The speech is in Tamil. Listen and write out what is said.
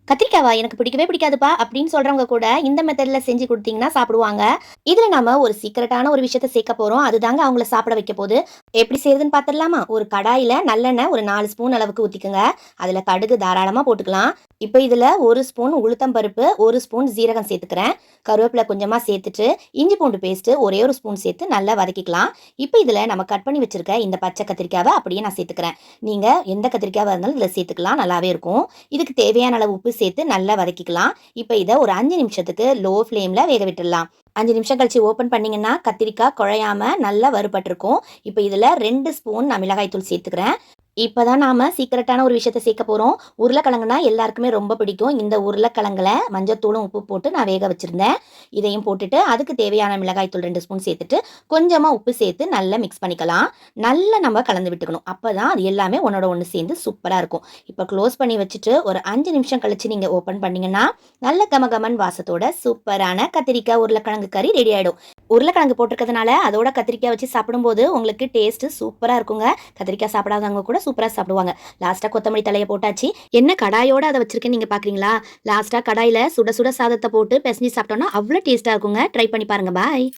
கத்திரிக்காவா எனக்கு பிடிக்கவே பிடிக்காதுப்பா அப்படின்னு சொல்றவங்க கூட இந்த மெத்தட்ல செஞ்சு கொடுத்தீங்கன்னா சாப்பிடுவாங்க. இதுல நம்ம ஒரு சீக்ரெட்டான ஒரு விஷயத்த சேர்க்க போறோம். அதுதாங்க அவங்கள சாப்பிட வைக்க போகுது. எப்படி செய்யறதுன்னு பார்த்துடலாமா? ஒரு கடாயில நல்லெண்ணெய் ஒரு 4 ஸ்பூன் அளவுக்கு ஊத்திக்கோங்க. அதுல கடுகு தாராளமா போட்டுக்கலாம். இப்போ இதுல 1 ஸ்பூன் உளுத்தம் பருப்பு, 1 ஸ்பூன் ஜீரகம் சேர்த்துக்கிறேன். கருவேப்பிலை கொஞ்சமா சேர்த்துட்டு, இஞ்சி பூண்டு பேஸ்ட் ஒரே ஒரு ஸ்பூன் சேர்த்து நல்லா வதக்கிக்கலாம். இப்போ இதுல நம்ம கட் பண்ணி வச்சிருக்க இந்த பச்சை கத்திரிக்காவை அப்படியே நான் சேர்த்துக்கிறேன். நீங்க எந்த கத்திரிக்காவா இருந்தாலும் இதுல சேர்த்துக்கலாம், நல்லாவே இருக்கும். இதுக்கு தேவையான அளவு உப்பு சேர்த்து நல்லா வதக்கிக்கலாம். இப்போ இதை ஒரு 5 நிமிஷத்துக்கு லோ ஃப்ளேம்ல வேக விட்டுடலாம். 5 நிமிஷம் கழிச்சு ஓப்பன் பண்ணீங்கன்னா கத்திரிக்காய் குழையாம நல்லா வறுபட்டிருக்கும். இப்போ இதுல 2 ஸ்பூன் நான் மிளகாய் தூள் சேர்த்துக்கிறேன். இப்பதான் நாம சீக்ரெட்டான ஒரு விஷயத்த சேர்க்க போறோம். உருளைக்கிழங்குனா எல்லாருக்குமே ரொம்ப பிடிக்கும். இந்த உருளைக்கிழங்குல மஞ்சத்தூளும் உப்பு போட்டு நான் வேக வச்சிருந்தேன். இதையும் போட்டுட்டு அதுக்கு தேவையான மிளகாய் தூள் 2 ஸ்பூன் சேர்த்துட்டு கொஞ்சமா உப்பு சேர்த்து நல்லா மிக்ஸ் பண்ணிக்கலாம். நல்லா நம்ம கலந்து விட்டுக்கணும். அப்பதான் அது எல்லாமே ஒன்னோட ஒன்று சேர்ந்து சூப்பரா இருக்கும். இப்போ க்ளோஸ் பண்ணி வச்சுட்டு ஒரு 5 நிமிஷம் கழிச்சு நீங்க ஓப்பன் பண்ணீங்கன்னா நல்ல கமகமன் வாசத்தோட சூப்பரான கத்திரிக்காய் உருளைக்கிழங்கு கறி ரெடி ஆயிடும். உருளைக்கிழங்கு போட்டிருக்கிறதுனால அதோட கத்திரிக்காய் வச்சு சாப்பிடும்போது உங்களுக்கு டேஸ்ட் சூப்பரா இருக்குங்க. கத்திரிக்காய் சாப்பிடாதவங்க கூட சூப்பரா சாப்பிடுவாங்க. லாஸ்டா கொத்தமல்லி தலையை போட்டாச்சு. என்ன கடாயோட அதை வச்சிருக்கேன் நீங்க பாக்குறீங்களா? லாஸ்டா கடாயில சுட சுட சாதத்தை போட்டு பிசைஞ்சு சாப்பிட்டோம்னா அவ்வளோ டேஸ்டா இருக்குங்க. ட்ரை பண்ணி பாருங்க. பாய்.